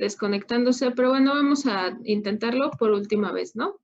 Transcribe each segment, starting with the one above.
desconectándose, pero bueno, vamos a intentarlo por última vez, ¿no?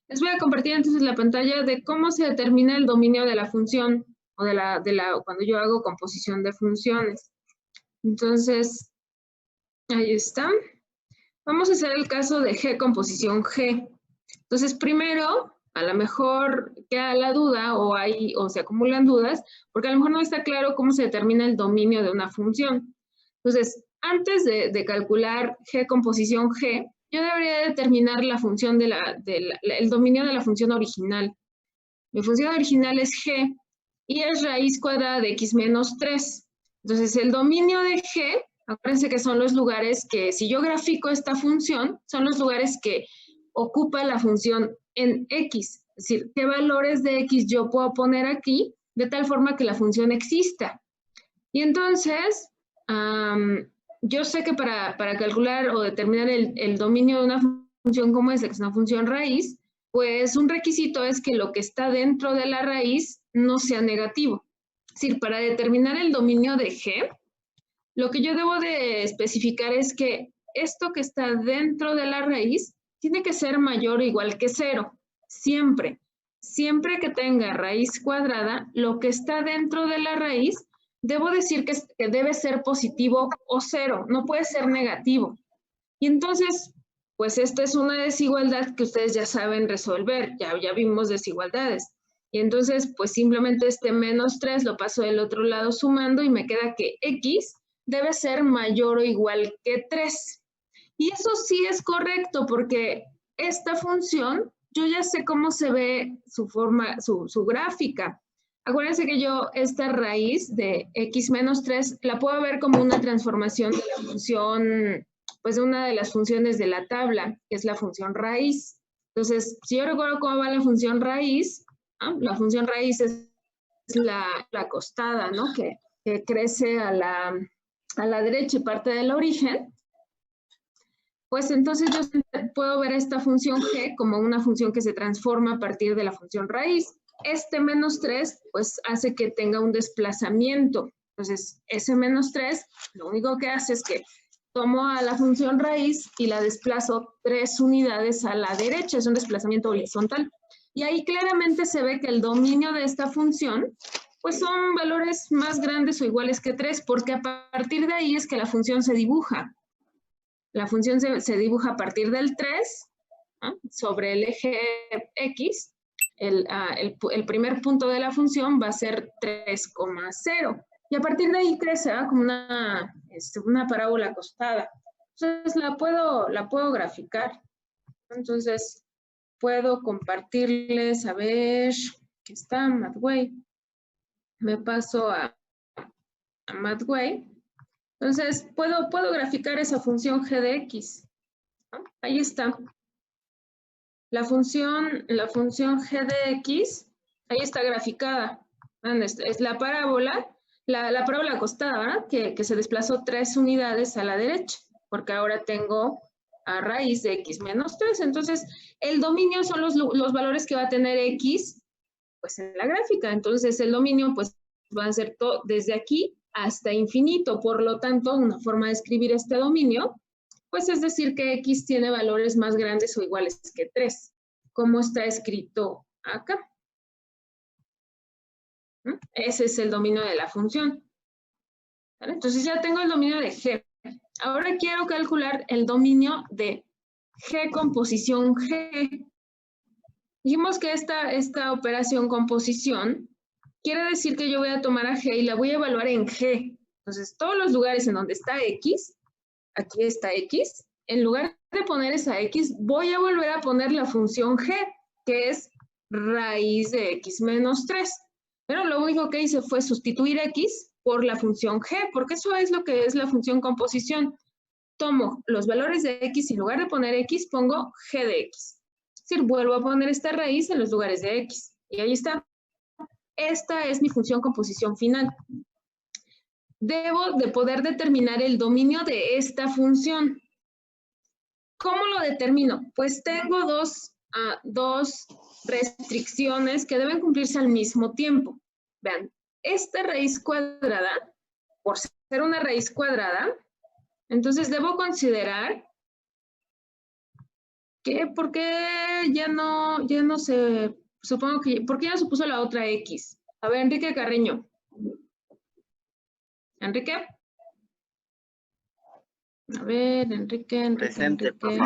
Les voy a compartir entonces la pantalla de cómo se determina el dominio de la función o cuando yo hago composición de funciones. Entonces, ahí está. Vamos a hacer el caso de G composición G. Entonces, primero, a lo mejor queda la duda o se acumulan dudas, porque a lo mejor no está claro cómo se determina el dominio de una función. Entonces, antes de calcular G composición G, yo debería determinar la función el dominio de la función original. Mi función original es G y es raíz cuadrada de x menos 3. Entonces, el dominio de G, acuérdense que son los lugares que, si yo grafico esta función, son los lugares que ocupa la función en x. Es decir, qué valores de x yo puedo poner aquí de tal forma que la función exista. Y entonces, yo sé que para calcular o determinar el dominio de una función como esta, que es una función raíz, pues un requisito es que lo que está dentro de la raíz no sea negativo. Es decir, para determinar el dominio de G, lo que yo debo de especificar es que esto que está dentro de la raíz tiene que ser mayor o igual que 0. Siempre. Siempre que tenga raíz cuadrada, lo que está dentro de la raíz, debo decir que debe ser positivo o 0. No puede ser negativo. Y entonces, pues esta es una desigualdad que ustedes ya saben resolver. Ya vimos desigualdades. Y entonces, pues simplemente este menos 3 lo paso del otro lado sumando y me queda que x debe ser mayor o igual que 3. Y eso sí es correcto porque esta función, yo ya sé cómo se ve su forma, su gráfica. Acuérdense que yo esta raíz de x menos 3 la puedo ver como una transformación de la función, pues de una de las funciones de la tabla, que es la función raíz. Entonces, si yo recuerdo cómo va la función raíz, ¿no? La función raíz es la acostada, ¿no? Que crece a la derecha y parte del origen, pues entonces yo puedo ver esta función g como una función que se transforma a partir de la función raíz. Este menos 3, pues hace que tenga un desplazamiento. Entonces, ese menos 3, lo único que hace es que tomo a la función raíz y la desplazo 3 unidades a la derecha. Es un desplazamiento horizontal. Y ahí claramente se ve que el dominio de esta función pues son valores más grandes o iguales que 3, porque a partir de ahí es que la función se dibuja. La función se dibuja a partir del 3, ¿no? Sobre el eje X. El primer punto de la función va a ser 3,0. Y a partir de ahí crece como una parábola acostada. Entonces la puedo graficar. Entonces puedo compartirles, a ver, aquí está Mathway. Me paso a Mathway. Entonces, puedo graficar esa función g de x, ¿no? Ahí está. La función g de x, ahí está graficada. Es la parábola, la parábola acostada, ¿verdad? Que se desplazó 3 unidades a la derecha, porque ahora tengo a raíz de x menos 3. Entonces, el dominio son los valores que va a tener x, pues en la gráfica. Entonces, el dominio, pues, va a ser todo desde aquí hasta infinito. Por lo tanto, una forma de escribir este dominio, pues es decir que x tiene valores más grandes o iguales que 3, como está escrito acá. Ese es el dominio de la función. ¿Vale? Entonces ya tengo el dominio de g. Ahora quiero calcular el dominio de g composición g. Dijimos que esta operación composición quiere decir que yo voy a tomar a g y la voy a evaluar en g. Entonces, todos los lugares en donde está x, aquí está x, en lugar de poner esa x, voy a volver a poner la función g, que es raíz de x menos 3. Pero lo único que hice fue sustituir x por la función g, porque eso es lo que es la función composición. Tomo los valores de x y en lugar de poner x, pongo g de x. Es decir, vuelvo a poner esta raíz en los lugares de x. Y ahí está. Esta es mi función composición final. Debo de poder determinar el dominio de esta función. ¿Cómo lo determino? Pues tengo dos restricciones que deben cumplirse al mismo tiempo. Vean, esta raíz cuadrada, por ser una raíz cuadrada, Entonces, debo considerar que, ¿por qué ya no se, supongo que, ¿por qué ya se puso la otra X? A ver, Enrique Carreño. ¿Enrique? A ver, Enrique. Presente, profe.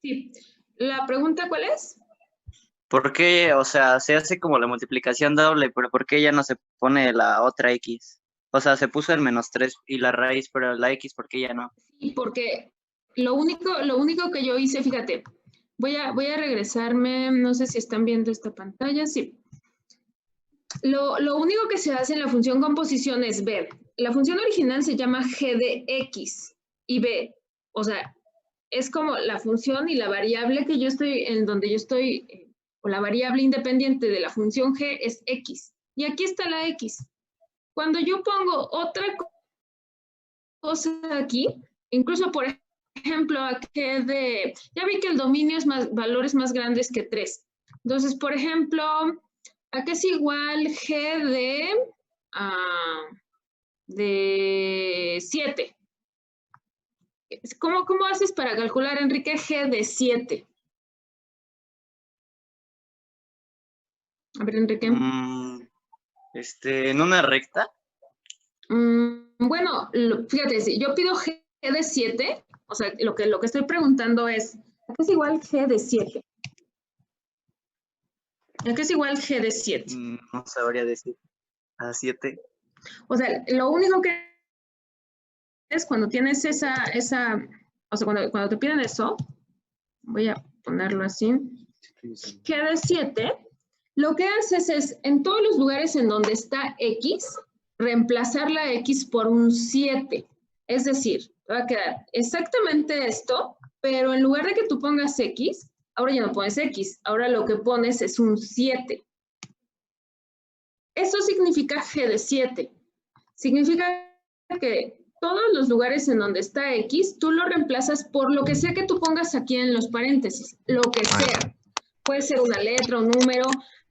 Sí. ¿La pregunta cuál es? ¿Por qué, o sea, se hace como la multiplicación doble, pero por qué ya no se pone la otra X? O sea, se puso el -3 y la raíz, pero la X, ¿por qué ya no? Sí, porque lo único que yo hice, fíjate, voy a regresarme, no sé si están viendo esta pantalla, sí. Lo único que se hace en la función composición es ver. La función original se llama g de x y b. O sea, es como la función y la variable que yo estoy, en donde yo estoy, o la variable independiente de la función g es x. Y aquí está la x. Cuando yo pongo otra cosa aquí, incluso por ejemplo, aquí de, ya vi que el dominio es valores más grandes que 3. Entonces, por ejemplo, ¿a qué es igual g de 7? ¿Cómo haces para calcular, Enrique, g de 7? A ver, Enrique. ¿En una recta? Bueno, fíjate, si yo pido g de 7, o sea, lo que estoy preguntando es, ¿a qué es igual g de 7? ¿A qué es igual g de 7? No sabría decir. ¿A 7? O sea, lo único que es cuando tienes esa, o sea, cuando te piden eso, voy a ponerlo así, g de 7, lo que haces es, en todos los lugares en donde está x, reemplazar la x por un 7. Es decir, va a quedar exactamente esto, pero en lugar de que tú pongas x, ahora ya no pones x, ahora lo que pones es un 7. Eso significa g de 7. Significa que todos los lugares en donde está x, tú lo reemplazas por lo que sea que tú pongas aquí en los paréntesis, lo que sea. Puede ser una letra, un número.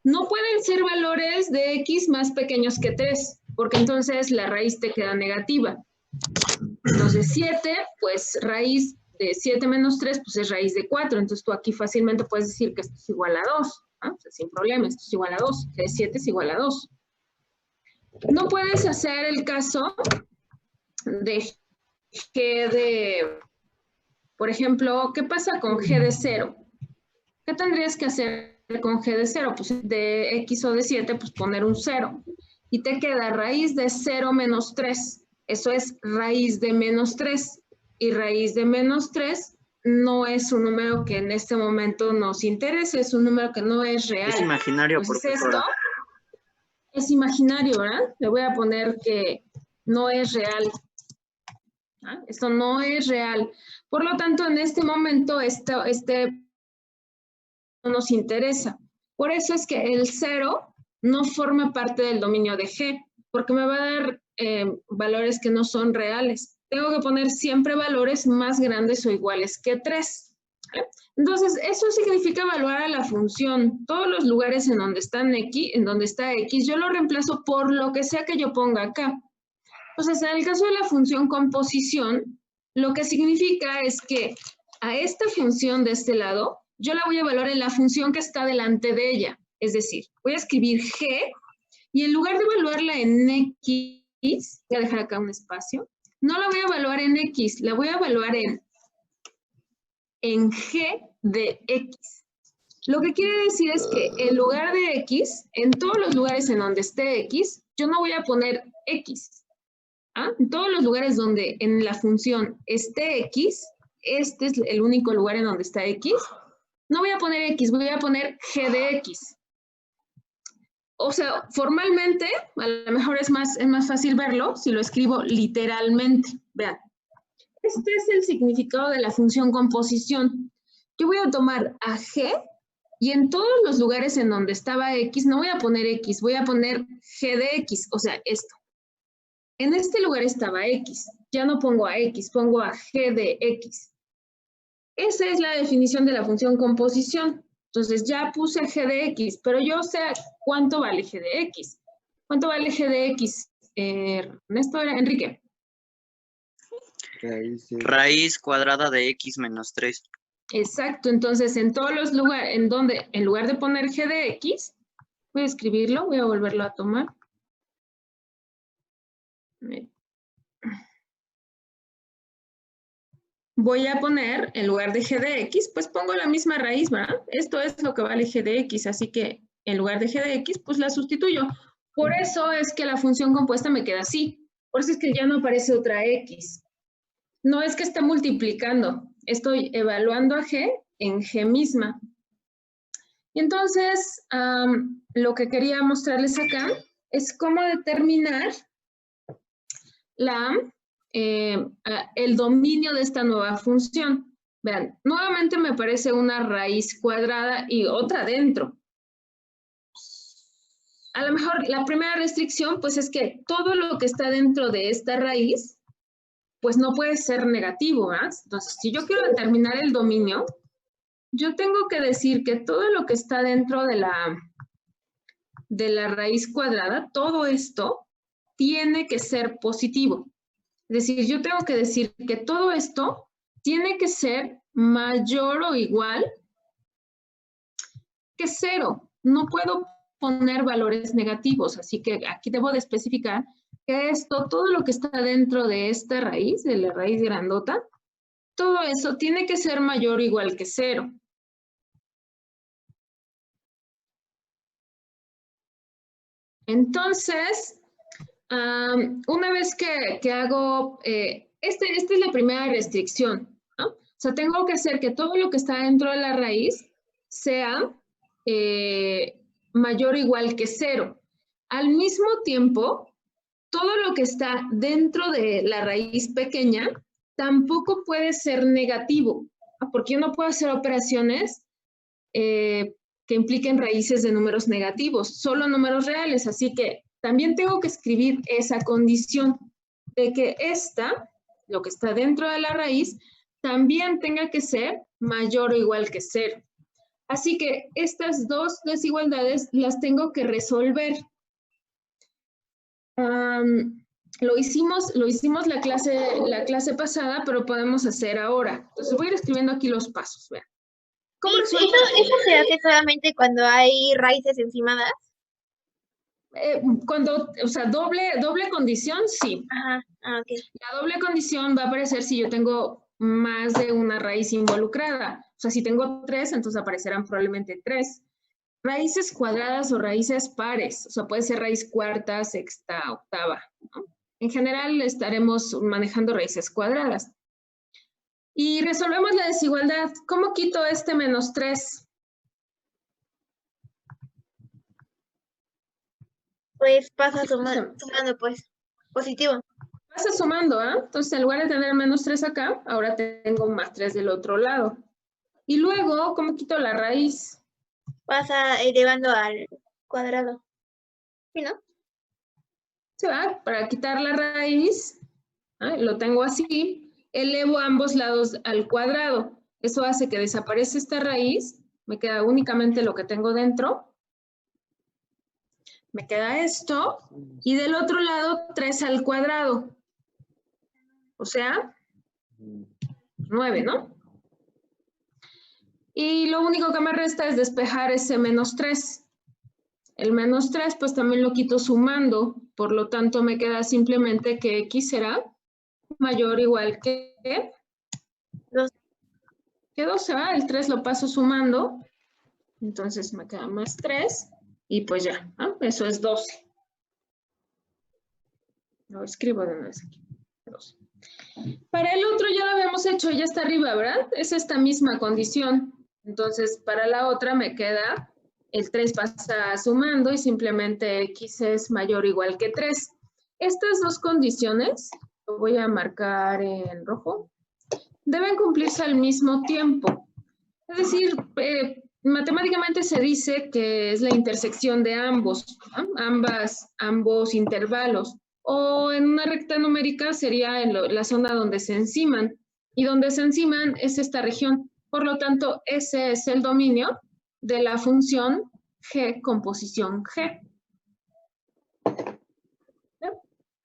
No pueden ser valores de x más pequeños que 3, porque entonces la raíz te queda negativa. Entonces 7, pues raíz de 7 menos 3, pues es raíz de 4. Entonces tú aquí fácilmente puedes decir que esto es igual a 2, ¿no? O sea, sin problema, esto es igual a 2, que 7 es igual a 2. No puedes hacer el caso de g de, por ejemplo, ¿qué pasa con g de 0? ¿Qué tendrías que hacer con g de 0? Pues de x o de 7, pues poner un 0. Y te queda raíz de 0 menos 3. Eso es raíz de menos 3. Y raíz de menos 3 no es un número que en este momento nos interese, es un número que no es real. Es imaginario, Entonces profesora. esto es imaginario, ¿verdad? Le voy a poner que no es real. ¿Ah? Esto no es real. Por lo tanto, en este momento, no nos interesa. Por eso es que el 0 no forma parte del dominio de G, porque me va a dar valores que no son reales. Tengo que poner siempre valores más grandes o iguales que 3. ¿Vale? Entonces, eso significa evaluar a la función. Todos los lugares en donde está X, yo lo reemplazo por lo que sea que yo ponga acá. Entonces, en el caso de la función composición, lo que significa es que a esta función de este lado, yo la voy a evaluar en la función que está delante de ella. Es decir, voy a escribir g y en lugar de evaluarla en x, voy a dejar acá un espacio, no la voy a evaluar en x, la voy a evaluar en g de x. Lo que quiere decir es que en lugar de x, en todos los lugares en donde esté x, yo no voy a poner x. ¿Ah? En todos los lugares donde en la función esté x, este es el único lugar en donde está x, no voy a poner x, voy a poner g de x. O sea, formalmente, a lo mejor es más fácil verlo si lo escribo literalmente. Vean, este es el significado de la función composición. Yo voy a tomar a g y en todos los lugares en donde estaba x, no voy a poner x, voy a poner g de x, o sea, esto. En este lugar estaba x, ya no pongo a x, pongo a g de x. Esa es la definición de la función composición. Entonces ya puse g de x, pero yo sé cuánto vale g de x. ¿Cuánto vale g de x? Ernesto, Enrique. Raíz cuadrada de x menos 3. Exacto, entonces en todos los lugares, en lugar de poner g de x, voy a escribirlo, voy a volverlo a tomar. Voy a poner, en lugar de g de x, pues pongo la misma raíz, ¿verdad? Esto es lo que vale g de x, así que en lugar de g de x, pues la sustituyo. Por eso es que la función compuesta me queda así. Por eso es que ya no aparece otra x. No es que esté multiplicando, estoy evaluando a g en g misma. Y entonces, lo que quería mostrarles acá es cómo determinar el dominio de esta nueva función. Vean, nuevamente me aparece una raíz cuadrada y otra dentro. A lo mejor la primera restricción, pues es que todo lo que está dentro de esta raíz, pues no puede ser negativo, ¿verdad? Entonces, si yo quiero determinar el dominio, yo tengo que decir que todo lo que está dentro de la raíz cuadrada, todo esto tiene que ser positivo. Es decir, yo tengo que decir que todo esto tiene que ser mayor o igual que 0. No puedo poner valores negativos, así que aquí debo de especificar que todo lo que está dentro de esta raíz, de la raíz grandota, todo eso tiene que ser mayor o igual que 0. Entonces, una vez que hago, esta es la primera restricción, ¿no? O sea, tengo que hacer que todo lo que está dentro de la raíz sea mayor o igual que 0. Al mismo tiempo, todo lo que está dentro de la raíz pequeña tampoco puede ser negativo, ¿no? Porque yo no puedo hacer operaciones que impliquen raíces de números negativos, solo números reales. Así que también tengo que escribir esa condición de que lo que está dentro de la raíz, también tenga que ser mayor o igual que 0. Así que estas dos desigualdades las tengo que resolver. Lo hicimos la clase pasada, pero podemos hacer ahora. Entonces voy a ir escribiendo aquí los pasos. Vean. ¿Cómo resuelvo? ¿Eso se hace solamente cuando hay raíces encimadas? O sea, doble condición, sí. Ajá, ok. La doble condición va a aparecer si yo tengo más de una raíz involucrada. O sea, si tengo 3, entonces aparecerán probablemente 3. Raíces cuadradas o raíces pares. O sea, puede ser raíz cuarta, sexta, octava, ¿no? En general estaremos manejando raíces cuadradas. Y resolvemos la desigualdad. ¿Cómo quito este menos 3? Pues pasa sumando, pues, positivo. Pasa sumando, ¿ah? Entonces, en lugar de tener menos 3 acá, ahora tengo más 3 del otro lado. Y luego, ¿cómo quito la raíz? Pasa elevando al cuadrado. ¿Sí, no? Se va, para quitar la raíz, lo tengo así, elevo ambos lados al cuadrado. Eso hace que desaparezca esta raíz, me queda únicamente lo que tengo dentro. Me queda esto, y del otro lado 3 al cuadrado. O sea, 9, ¿no? Y lo único que me resta es despejar ese menos 3. El menos 3, pues también lo quito sumando, por lo tanto me queda simplemente que x será mayor o igual que 12. Que 12, ¿va? El 3 lo paso sumando, entonces me queda más 3, y pues ya, ¿no? Eso es 12. Lo escribo de una vez aquí, 12. Para el otro ya lo habíamos hecho, ya está arriba, ¿verdad? Es esta misma condición. Entonces, para la otra me queda, el 3 pasa sumando y simplemente x es mayor o igual que 3. Estas dos condiciones, lo voy a marcar en rojo, deben cumplirse al mismo tiempo. Es decir, matemáticamente se dice que es la intersección de ambos, ¿no? Ambos intervalos. O en una recta numérica sería en la zona donde se enciman. Y donde se enciman es esta región. Por lo tanto, ese es el dominio de la función g con posición g.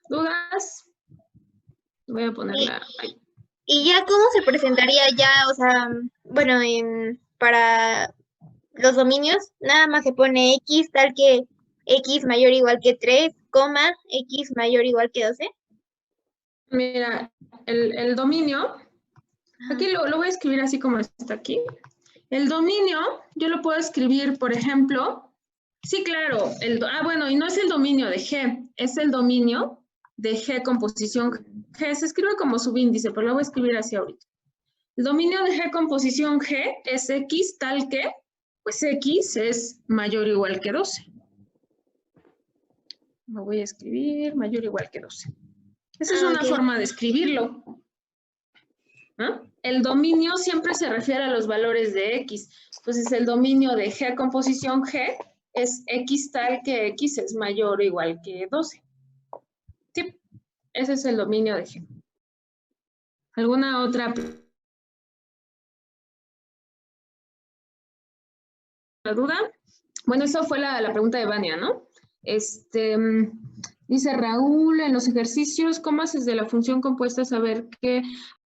¿Dudas? Voy a ponerla ahí. ¿Y ya cómo se presentaría ya, o sea, bueno, para los dominios, nada más se pone X tal que X mayor o igual que 3, coma, X mayor o igual que 12? Mira, el dominio, aquí lo voy a escribir así como está aquí. El dominio, yo lo puedo escribir, por ejemplo, sí, claro, bueno, y no es el dominio de G, es el dominio de G con posición G. Se escribe como subíndice, pero lo voy a escribir así ahorita. El dominio de G con posición G es X tal que, pues X es mayor o igual que 12. Lo voy a escribir mayor o igual que 12. Esa es una forma de escribirlo. ¿Ah? El dominio siempre se refiere a los valores de X. Entonces, el dominio de G con posición G es X tal que X es mayor o igual que 12. Sí, ese es el dominio de G. ¿Alguna otra duda? Bueno, esa fue la pregunta de Vania, ¿no? Dice Raúl, en los ejercicios, ¿cómo haces de la función compuesta saber que